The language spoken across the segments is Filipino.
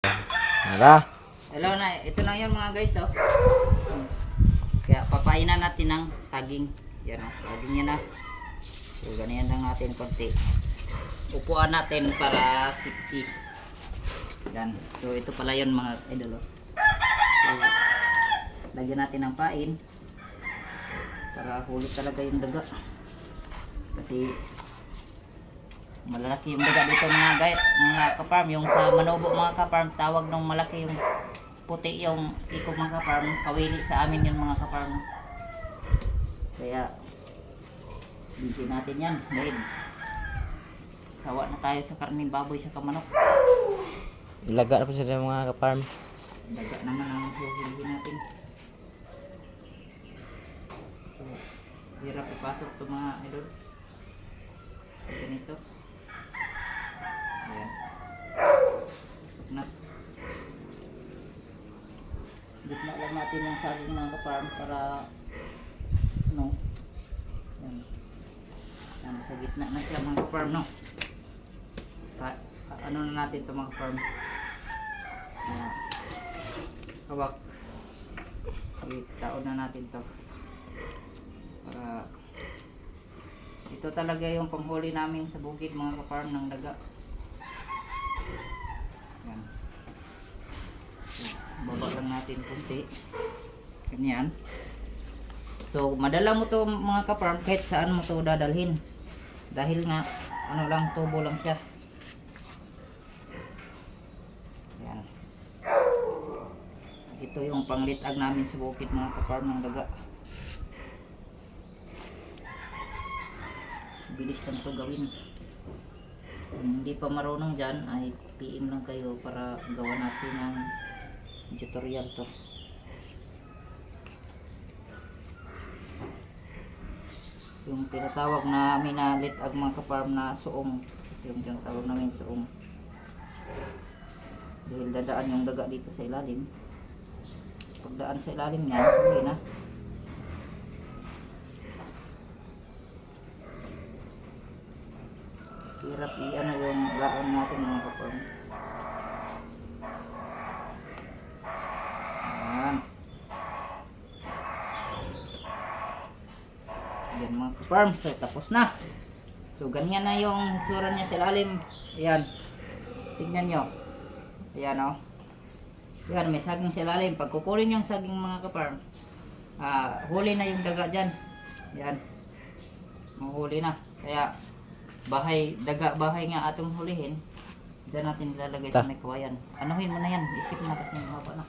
Tara. Hello na, ito na yun mga guys, oh. Kaya papainan natin ng saging. Yan, oh, saging yan, ah. So, ganyan lang natin konti. Upuan natin para safety. Yan. So, ito pala yun mga idol, oh. So, lagyan natin ng pain para huli talaga yung daga. Kasi malalaki yung daga dito mga ka-farm. Yung sa Manobo mga ka-farm, tawag ng malaki yung puti yung ikog mga ka-farm. Kawili sa amin yung mga ka-farm. Kaya bigyan natin yan dahil sawa na tayo sa karning baboy sa kamanok. Ilaga na po sila mga ka-farm. Daga naman ang huhulihin natin. So, hirap ipasok ito mga idol. Ganito. Ayan. Pasok na. Gitna lang natin yung saging mga ka-farm para ano. Ayan. Ayan, sa gitna na siya mga ka-farm, no? Ano na natin ito mga ka-farm. Ayan. Hawak. Taon na natin to para ito talaga yung panghuli namin sa bukid mga ka-farm ng daga. Yan. So, baba lang natin kunti. Ganyan. So madala mo to mga ka-farm kahit saan mo to dadalhin. Dahil nga ano lang, tubo lang siya. Yan. Ito yung panglitag namin sa bukid mga ka-farm ng daga. Bilis lang ito gawin. Kung hindi pa marunong dyan ay PM lang kayo para gawa natin ng tutorial to. Yung tinatawag namin na litag mga ka-farm na suong. Yung tinatawag namin suong. Dahil dadaan yung daga dito sa ilalim. Pagdaan sa ilalim niya, huli na. Hirap i-ano yung laan natin mga ka-farm. Ayan. Ayan mga ka-farm. So tapos na. So ganyan na yung itsura niya sa ilalim. Ayan. Tignan nyo. Ayan o. Ayan, may saging sa ilalim. Pag kukunin yung saging mga ka-farm, huli na yung daga dyan. Ayan. Mahuli na. Kaya daga bahay nga atong hulihin. Diyan natin ilalagay sa may kawayan. Anuhin mo na yan. Isip na kasi mahaba na.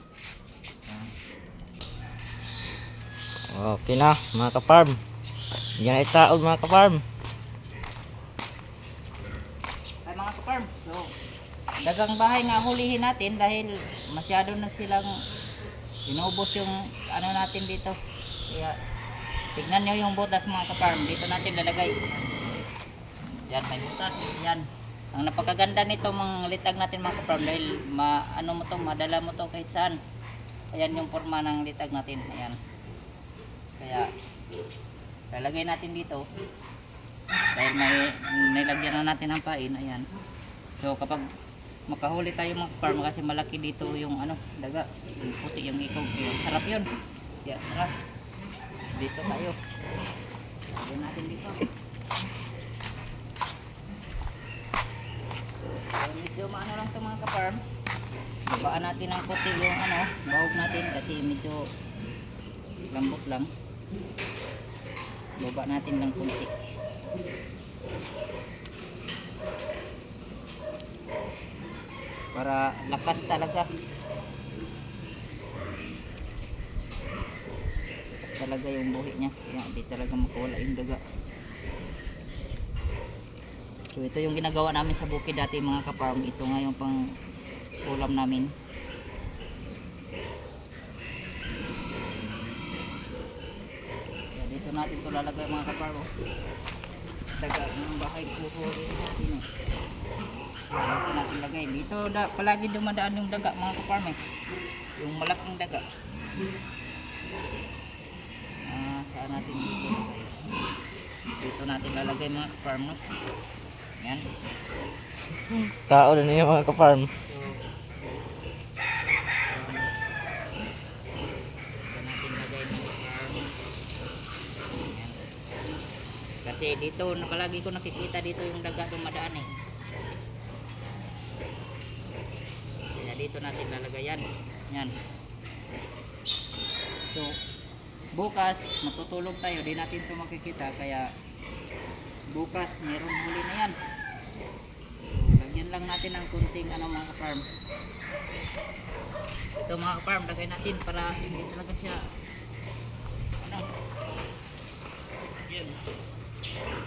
Ayan. Okay na mga ka-farm. Yan ay taon mga ka-farm. Ay mga ka-farm. So, dagang bahay nga hulihin natin dahil masyado na silang inubos yung ano natin dito. Kaya tignan nyo yung butas mga ka-farm. Dito natin lalagay. Yan, may butas. Yan. Ang napakaganda nito mga litag natin mga ka-farm dahil madala mo to kahit saan. Ayan yung forma ng litag natin. Ayan. Kaya lalagay natin dito dahil may nilagyan na natin ng pain. Ayan. So kapag makahuli tayo mga ka-farm kasi malaki dito yung daga. Yung puti yung ikog. Sarap yun. Yan, tara. Dito tayo. Lagyan natin dito. Medyo maano lang ito mga ka-farm. Babaan natin ng puti yung bahog natin kasi medyo lambot lang. Baba natin ng kunti. Para lakas talaga. Lakas talaga yung buhi niya. Kaya di talaga makawala yung daga. So ito yung ginagawa namin sa bukid dati mga ka-farm. Ito nga yung pang ulam namin. Kaya dito natin ito lalagay mga ka-farm. Daga ng bahay kuhuli natin eh. Dito natin lagay. Dito palagi dumadaan yung daga mga ka-farm eh. Yung malaking daga. Saan natin dito lagay? Dito natin lalagay mga ka-farm, no? Yan. Tao na niya mga ka-farm. Kasi dito, palagi ko nakikita dito yung daga dumadaan eh. Kaya dito natin lalagay yan. Yan. So, bukas, matutulog tayo. Di natin ito makikita. Kaya, bukas, meron huli na yan. So, lagyan lang natin ng kunting mga ka-farm. Ito mga ka-farm, lagay natin para hindi talaga siya yan.